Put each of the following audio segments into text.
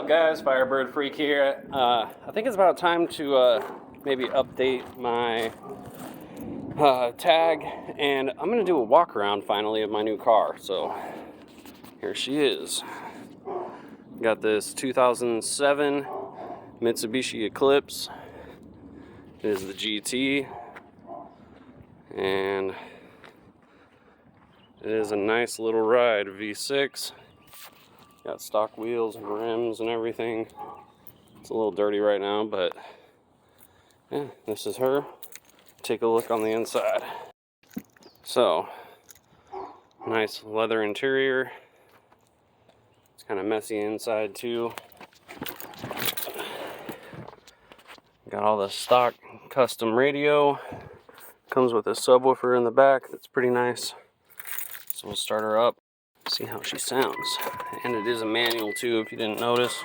up, guys? Firebird Freak here. I think it's about time to maybe update my tag, and I'm gonna do a walk around finally of my new car. So here she is. Got this 2007 Mitsubishi Eclipse. It is the GT, and it is a nice little ride. V6. Got stock wheels and rims and everything. It's a little dirty right now, but yeah, this is her. Take a look on the inside. So, nice leather interior. It's kind of messy inside too. Got all the stock custom radio. Comes with a subwoofer in the back that's pretty nice. So we'll start her up. See how she sounds. And it is a manual too, if you didn't notice.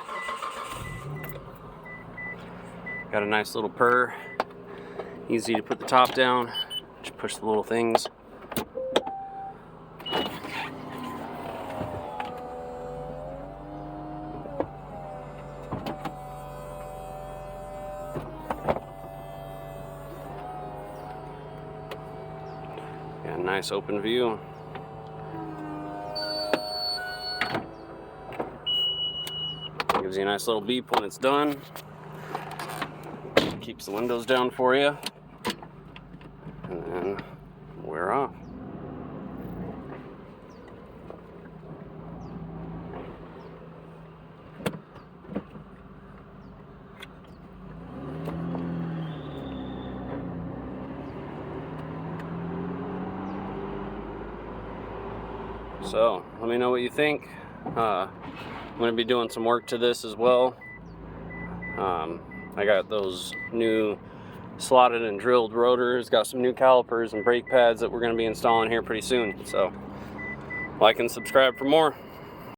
Got a nice little purr. Easy to put the top down. Just push the little things. Got a nice open view. Gives you a nice little beep when it's done. Keeps the windows down for you. And then we're off. So, let me know what you think. I'm going to be doing some work to this as well. I got those new slotted and drilled rotors, got some new calipers and brake pads that we're going to be installing here pretty soon. So, like and subscribe for more.